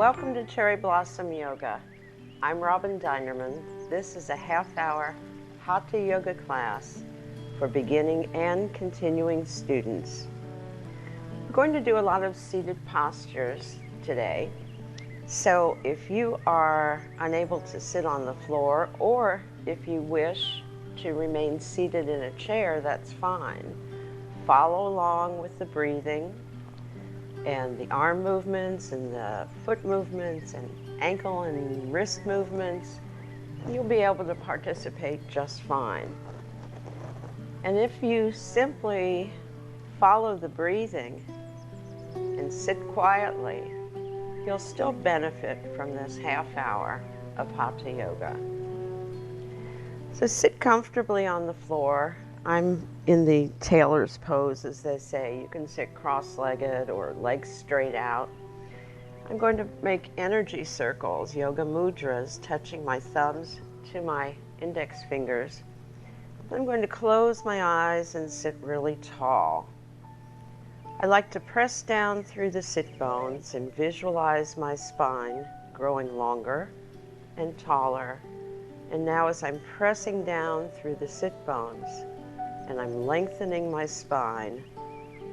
Welcome to Cherry Blossom Yoga. I'm Robin Dinerman. This is a half-hour Hatha Yoga class for beginning and continuing students. We're going to do a lot of seated postures today. So if you are unable to sit on the floor, or if you wish to remain seated in a chair, that's fine. Follow along with the breathing and the arm movements and the foot movements and ankle and wrist movements. You'll be able to participate just fine. And if you simply follow the breathing and sit quietly, you'll still benefit from this half hour of Hatha Yoga. So sit comfortably on the floor. I'm in the tailor's pose, as they say. You can sit cross-legged or legs straight out. I'm going to make energy circles, yoga mudras, touching my thumbs to my index fingers. I'm going to close my eyes and sit really tall. I like to press down through the sit bones and visualize my spine growing longer and taller. And now as I'm pressing down through the sit bones and I'm lengthening my spine,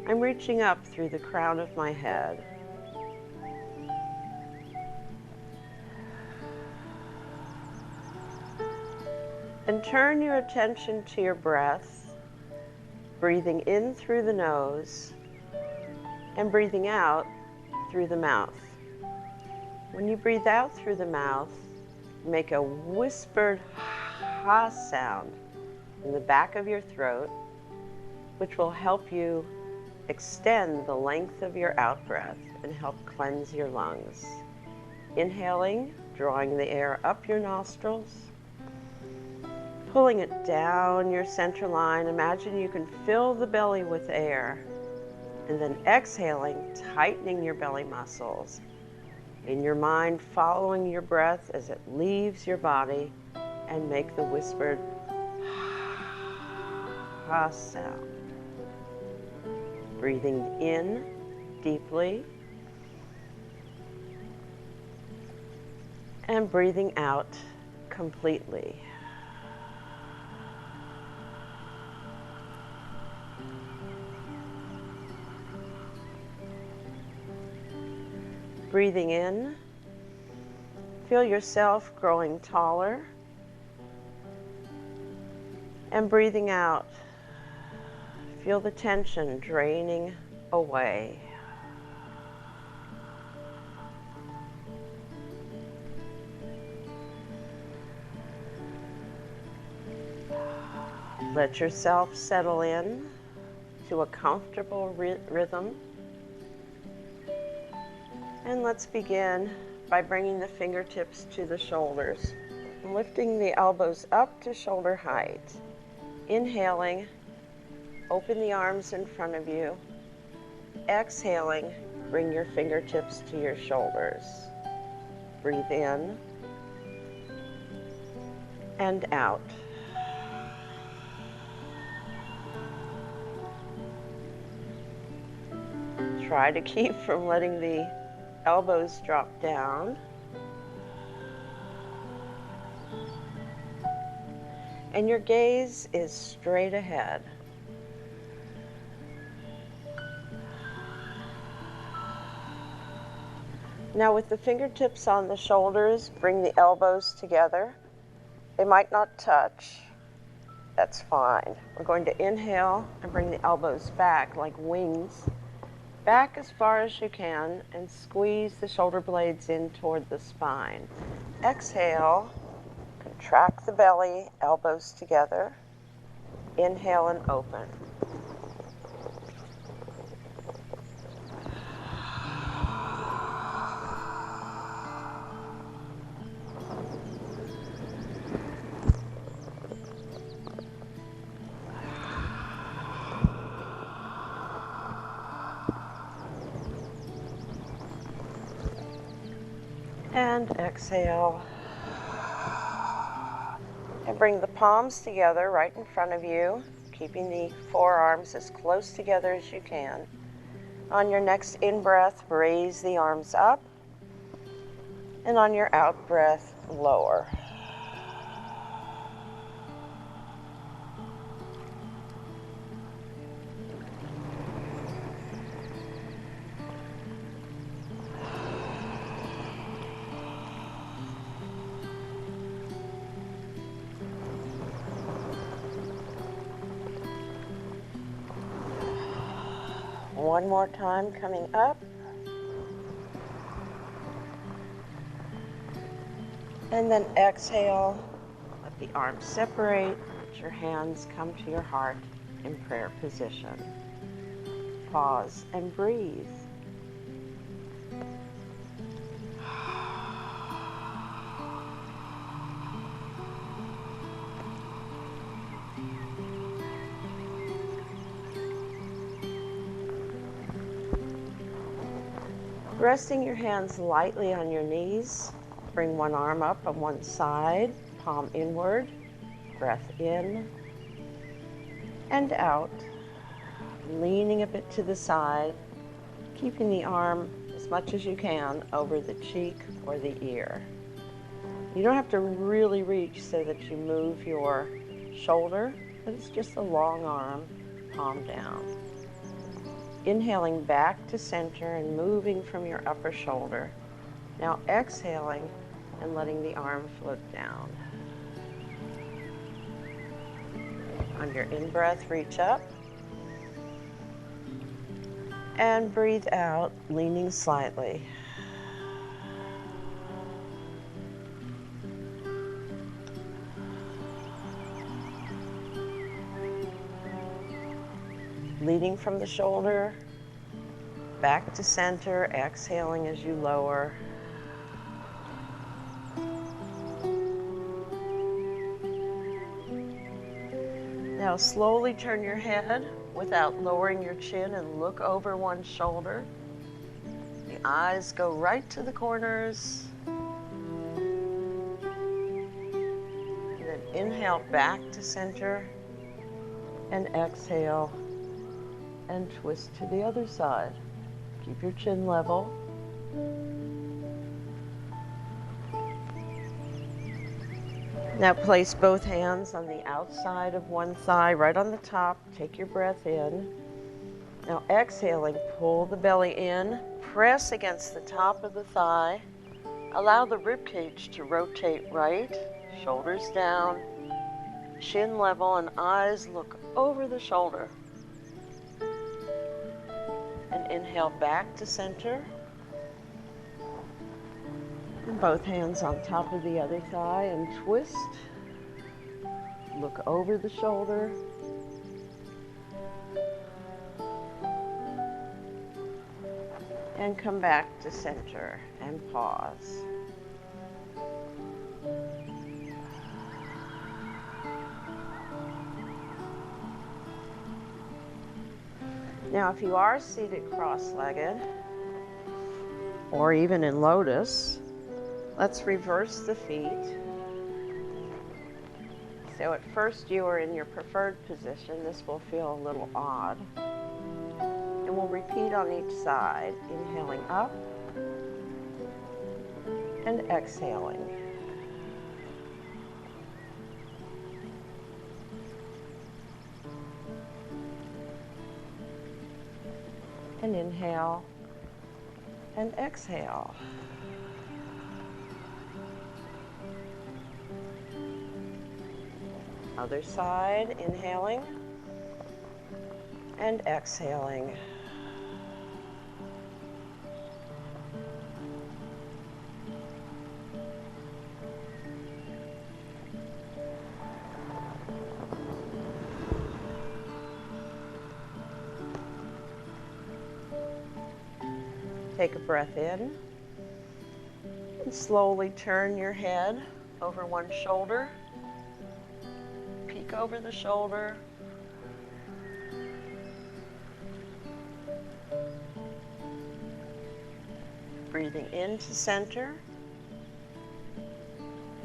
I'm reaching up through the crown of my head. And turn your attention to your breath, breathing in through the nose and breathing out through the mouth. When you breathe out through the mouth, make a whispered ha sound in the back of your throat, which will help you extend the length of your out-breath and help cleanse your lungs. Inhaling, drawing the air up your nostrils, pulling it down your center line. Imagine you can fill the belly with air, and then exhaling, tightening your belly muscles. In your mind, following your breath as it leaves your body, and make the whispered ha sound. Breathing in deeply and breathing out completely. Breathing in, feel yourself growing taller, and breathing out, feel the tension draining away. Let yourself settle in to a comfortable rhythm. And let's begin by bringing the fingertips to the shoulders, and lifting the elbows up to shoulder height. Inhaling, open the arms in front of you. Exhaling, bring your fingertips to your shoulders. Breathe in and out. Try to keep from letting the elbows drop down. And your gaze is straight ahead. Now with the fingertips on the shoulders, bring the elbows together. They might not touch. That's fine. We're going to inhale and bring the elbows back like wings. Back as far as you can and squeeze the shoulder blades in toward the spine. Exhale, contract the belly, elbows together. Inhale and open. And exhale. And bring the palms together right in front of you, keeping the forearms as close together as you can. On your next in-breath, raise the arms up. And on your out breath, lower. One more time, coming up. And then exhale, let the arms separate, let your hands come to your heart in prayer position. Pause and breathe. Resting your hands lightly on your knees, bring one arm up on one side, palm inward, breath in and out, leaning a bit to the side, keeping the arm as much as you can over the cheek or the ear. You don't have to really reach so that you move your shoulder, but it's just a long arm, palm down. Inhaling back to center and moving from your upper shoulder. Now exhaling and letting the arm float down. On your in-breath, reach up. And breathe out, leaning slightly. Leading from the shoulder, back to center, exhaling as you lower. Now slowly turn your head without lowering your chin and look over one shoulder. The eyes go right to the corners. And then inhale back to center and exhale and twist to the other side. Keep your chin level. Now place both hands on the outside of one thigh, right on the top. Take your breath in. Now exhaling, pull the belly in, press against the top of the thigh. Allow the rib cage to rotate right, shoulders down, chin level, and eyes look over the shoulder. And inhale back to center. And both hands on top of the other thigh and twist. Look over the shoulder. And come back to center and pause. Now, if you are seated cross-legged, or even in lotus, let's reverse the feet. So at first you are in your preferred position. This will feel a little odd. And we'll repeat on each side, inhaling up and exhaling. And inhale and exhale. Other side, inhaling and exhaling. Take a breath in and slowly turn your head over one shoulder. Peek over the shoulder. Breathing into center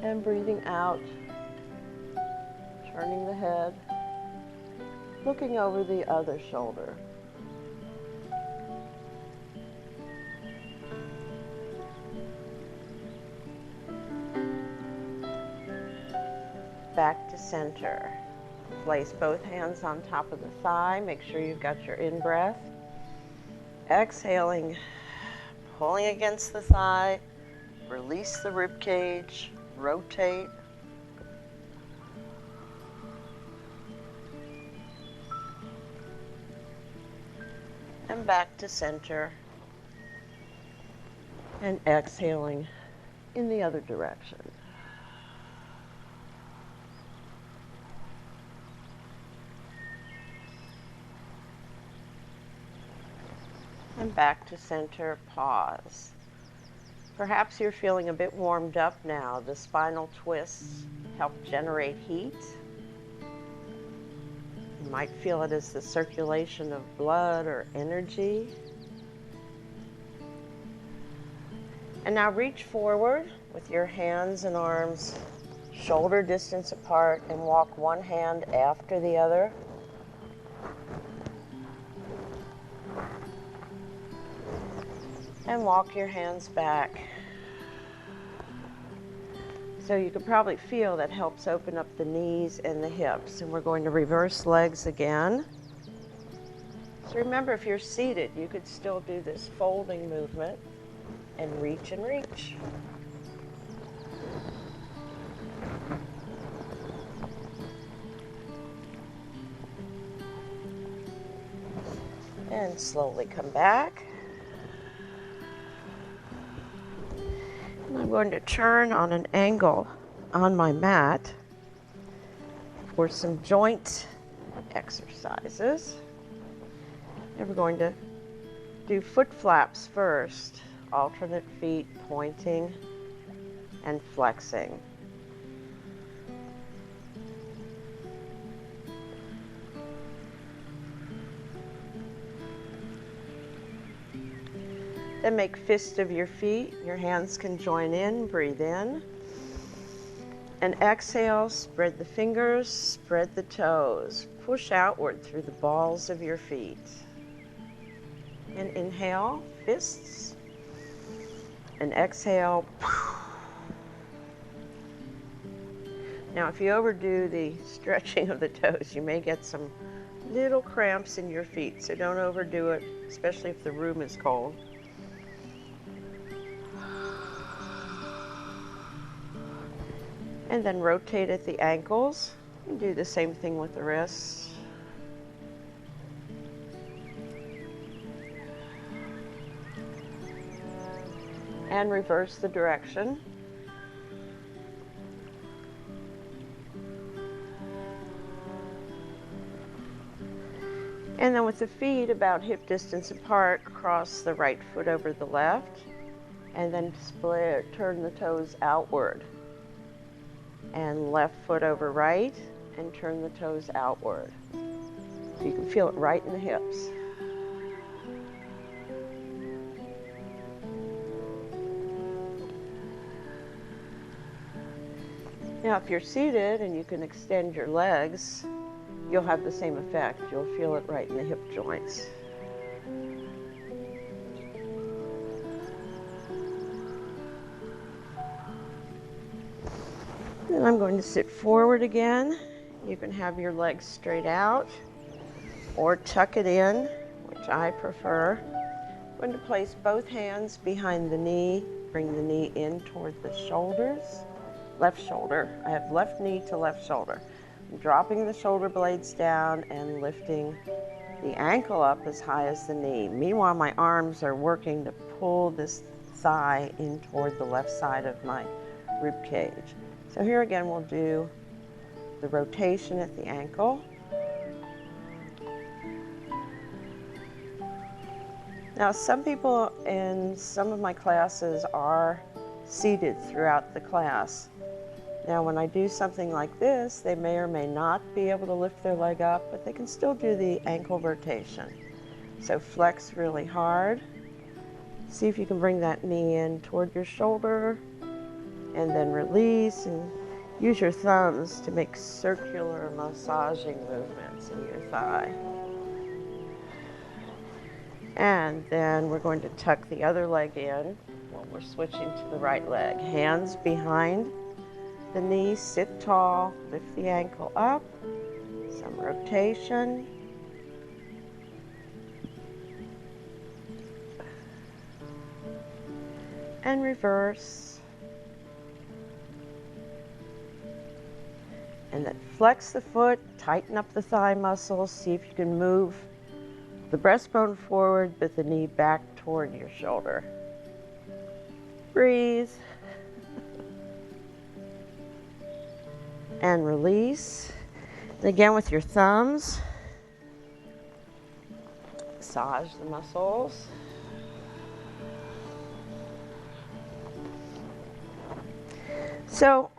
and breathing out. Turning the head, looking over the other shoulder. back to center. Place both hands on top of the thigh. Make sure you've got your in-breath. Exhaling, pulling against the thigh. Release the rib cage. Rotate. And back to center. And exhaling in the other direction. And back to center, pause. Perhaps you're feeling a bit warmed up now. The spinal twists help generate heat. You might feel it as the circulation of blood or energy. And now reach forward with your hands and arms shoulder distance apart and walk one hand after the other. And walk your hands back. So you can probably feel that helps open up the knees and the hips. And we're going to reverse legs again. So remember, if you're seated, you could still do this folding movement and reach and reach. And slowly come back. I'm going to turn on an angle on my mat for some joint exercises. And we're going to do foot flaps first, alternate feet pointing and flexing. Then make fists of your feet. Your hands can join in, breathe in. And exhale, spread the fingers, spread the toes. Push outward through the balls of your feet. And inhale, fists. And exhale. Now, if you overdo the stretching of the toes, you may get some little cramps in your feet, so don't overdo it, especially if the room is cold. And then rotate at the ankles and do the same thing with the wrists. And reverse the direction. And then with the feet about hip distance apart, cross the right foot over the left, and then split, turn the toes outward. And left foot over right, and turn the toes outward. So you can feel it right in the hips. Now, if you're seated and you can extend your legs, you'll have the same effect. You'll feel it right in the hip joints. Then I'm going to sit forward again. You can have your legs straight out or tuck it in, which I prefer. I'm going to place both hands behind the knee, bring the knee in toward the shoulders. Left shoulder. I have left knee to left shoulder. I'm dropping the shoulder blades down and lifting the ankle up as high as the knee. Meanwhile, my arms are working to pull this thigh in toward the left side of my rib cage. So here again, we'll do the rotation at the ankle. Now, some people in some of my classes are seated throughout the class. Now, when I do something like this, they may or may not be able to lift their leg up, but they can still do the ankle rotation. So flex really hard. See if you can bring that knee in toward your shoulder, and then release, and use your thumbs to make circular massaging movements in your thigh. And then we're going to tuck the other leg in while we're switching to the right leg. Hands behind the knee, sit tall, lift the ankle up, some rotation. And reverse. And then flex the foot, tighten up the thigh muscles, see if you can move the breastbone forward, but the knee back toward your shoulder. Breathe. And release. And again with your thumbs, massage the muscles. So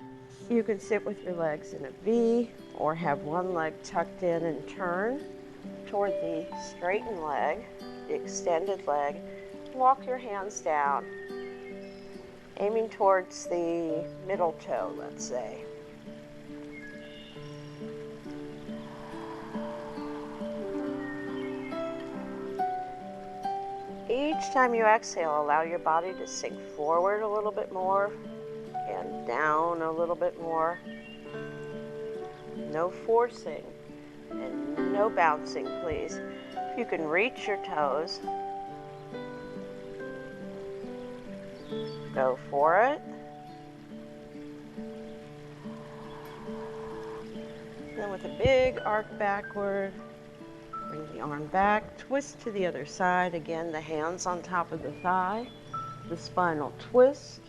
you can sit with your legs in a V or have one leg tucked in and turn toward the straightened leg, the extended leg. Walk your hands down, aiming towards the middle toe, let's say. Each time you exhale, allow your body to sink forward a little bit more and down a little bit more. No forcing and no bouncing, please. If you can reach your toes, go for it. Then with a big arc backward, bring the arm back, twist to the other side. Again, the hands on top of the thigh, the spinal twist.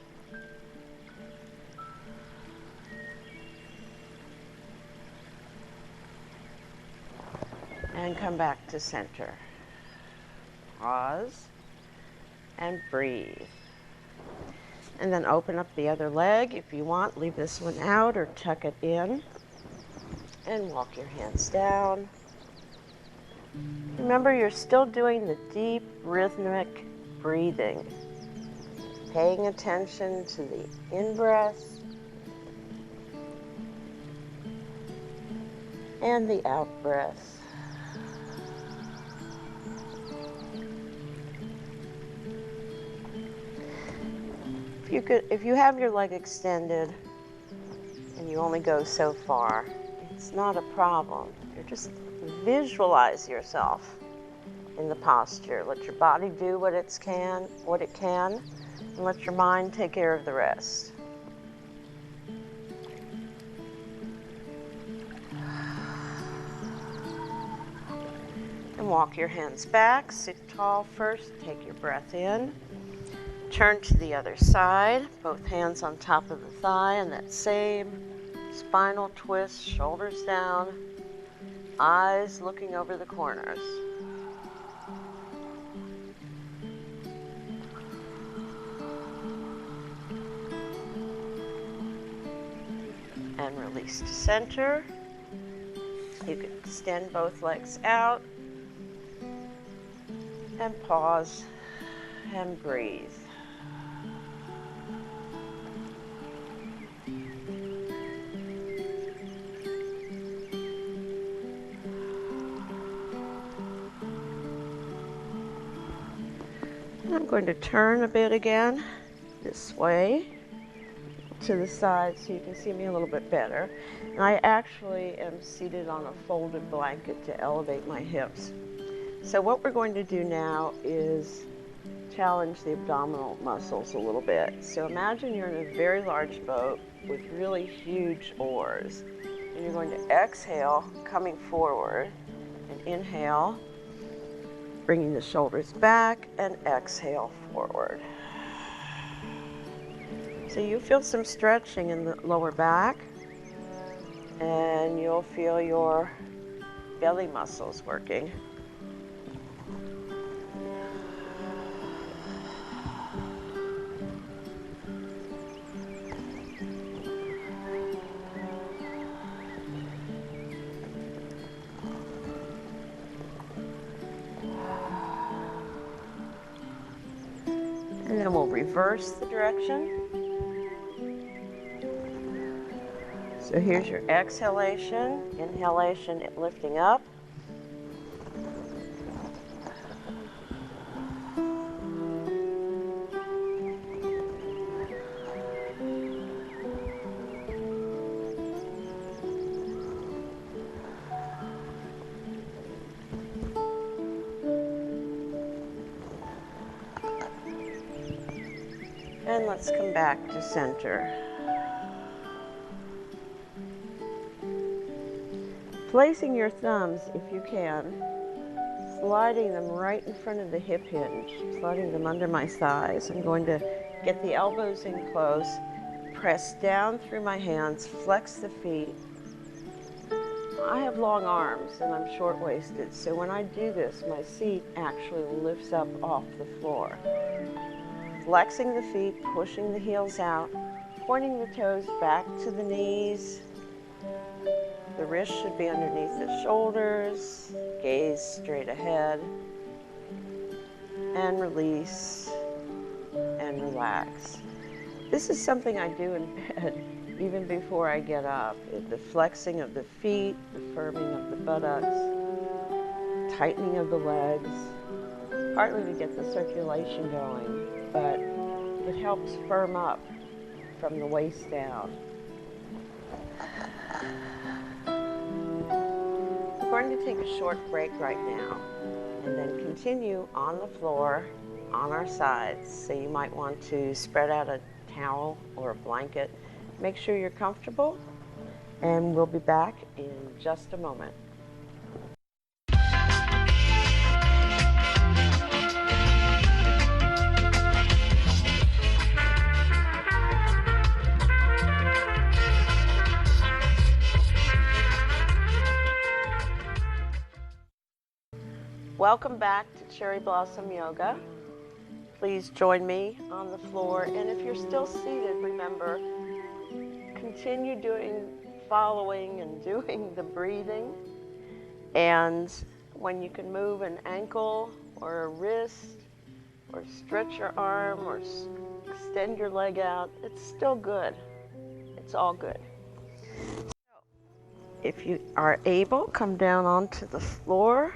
And come back to center. Pause and breathe. And then open up the other leg if you want. Leave this one out or tuck it in. And walk your hands down. Remember, you're still doing the deep rhythmic breathing. Paying attention to the in-breath and the out-breath. If you have your leg extended and you only go so far, it's not a problem. You're just visualize yourself in the posture. Let your body do what it can, and let your mind take care of the rest. And walk your hands back, sit tall first, take your breath in. Turn to the other side, both hands on top of the thigh, and that same spinal twist, shoulders down, eyes looking over the corners. And release to center. You can extend both legs out and pause and breathe. I'm going to turn a bit again this way to the side so you can see me a little bit better. And I actually am seated on a folded blanket to elevate my hips. So what we're going to do now is challenge the abdominal muscles a little bit. So imagine you're in a very large boat with really huge oars. And you're going to exhale, coming forward, and inhale, bringing the shoulders back, and exhale forward. So you feel some stretching in the lower back, and you'll feel your belly muscles working. And then we'll reverse the direction. So here's your exhalation, inhalation, lifting up. And let's come back to center. Placing your thumbs, if you can, sliding them right in front of the hip hinge, sliding them under my thighs. I'm going to get the elbows in close, press down through my hands, flex the feet. I have long arms and I'm short-waisted, so when I do this, my seat actually lifts up off the floor. Flexing the feet, pushing the heels out, pointing the toes back to the knees. The wrists should be underneath the shoulders, gaze straight ahead, and release and relax. This is something I do in bed even before I get up. The flexing of the feet, the firming of the buttocks, tightening of the legs, partly to get the circulation going, but it helps firm up from the waist down. We're going to take a short break right now and then continue on the floor on our sides. So you might want to spread out a towel or a blanket. Make sure you're comfortable, and we'll be back in just a moment. Welcome back to Cherry Blossom Yoga. Please join me on the floor, and if you're still seated, remember, continue following and doing the breathing. And when you can move an ankle or a wrist or stretch your arm or extend your leg out, it's still good. It's all good. If you are able, come down onto the floor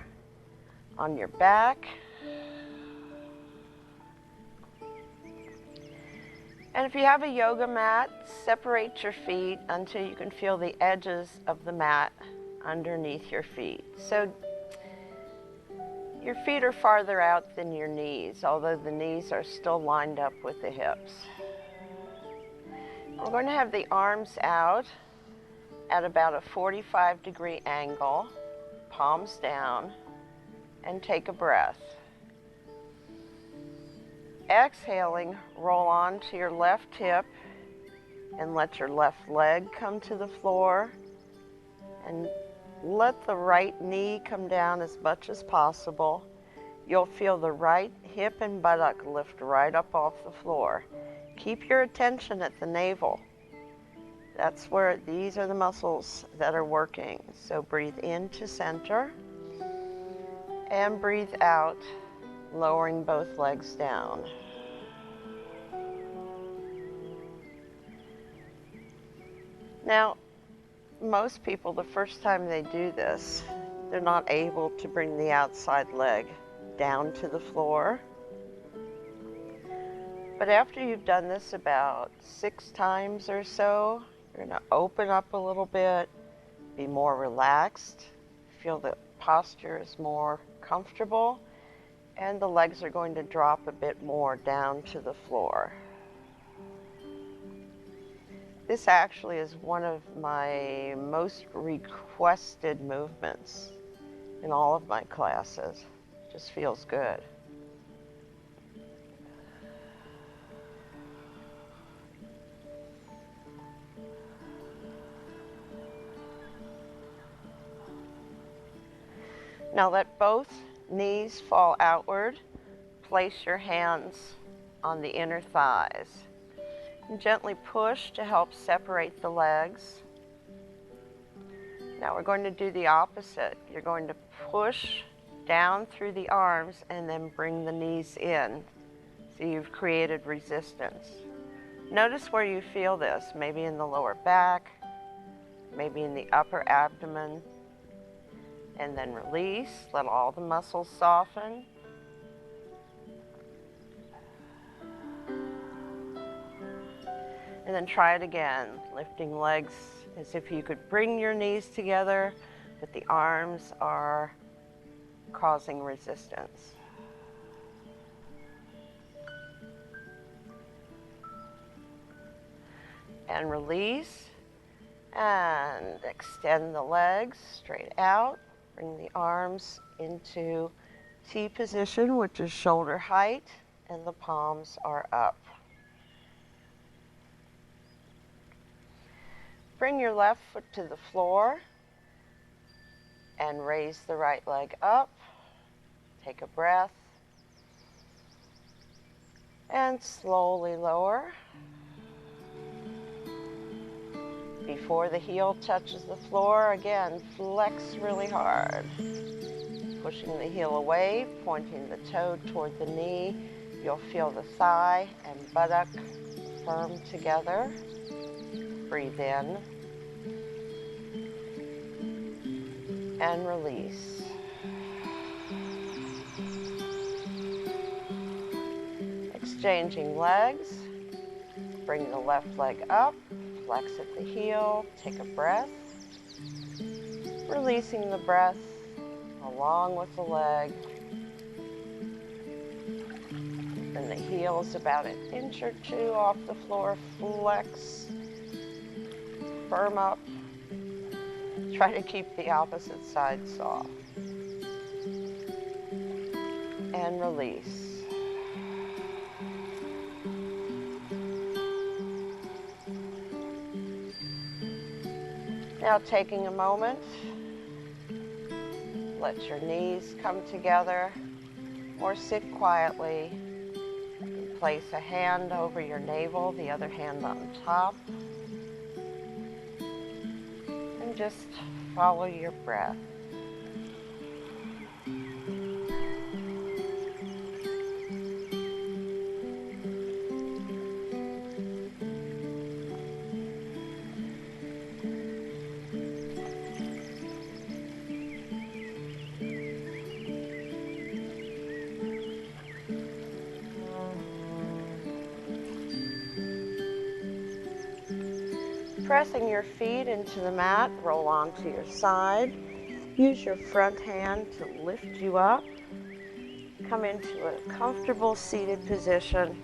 on your back. And if you have a yoga mat, separate your feet until you can feel the edges of the mat underneath your feet. So your feet are farther out than your knees, although the knees are still lined up with the hips. We're going to have the arms out at about a 45-degree angle, palms down, and take a breath. Exhaling, roll on to your left hip and let your left leg come to the floor, and let the right knee come down as much as possible. You'll feel the right hip and buttock lift right up off the floor. Keep your attention at the navel. That's where these are the muscles that are working. So breathe into center and breathe out, lowering both legs down. Now, most people, the first time they do this, they're not able to bring the outside leg down to the floor. But after you've done this about 6 times or so, you're going to open up a little bit, be more relaxed, feel the posture is more comfortable, and the legs are going to drop a bit more down to the floor. This actually is one of my most requested movements in all of my classes. Just feels good. Now let both knees fall outward. Place your hands on the inner thighs. And gently push to help separate the legs. Now we're going to do the opposite. You're going to push down through the arms and then bring the knees in. So you've created resistance. Notice where you feel this, maybe in the lower back, maybe in the upper abdomen. And then release, let all the muscles soften. And then try it again, lifting legs as if you could bring your knees together, but the arms are causing resistance. and release. And extend the legs straight out. Bring the arms into T position, which is shoulder height, and the palms are up. Bring your left foot to the floor and raise the right leg up. Take a breath and slowly lower. Before the heel touches the floor, again, flex really hard. Pushing the heel away, pointing the toe toward the knee. You'll feel the thigh and buttock firm together. Breathe in and release. Exchanging legs. Bring the left leg up. Flex at the heel, take a breath, releasing the breath along with the leg. Bring the heels about an inch or two off the floor, flex, firm up. Try to keep the opposite side soft. And release. Now taking a moment, let your knees come together or sit quietly. Place a hand over your navel, the other hand on top. And just follow your breath. Pressing your feet into the mat, roll onto your side. Use your front hand to lift you up. Come into a comfortable seated position.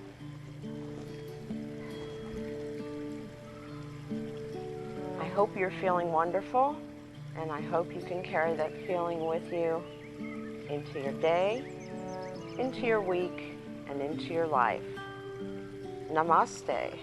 I hope you're feeling wonderful, and I hope you can carry that feeling with you into your day, into your week, and into your life. Namaste.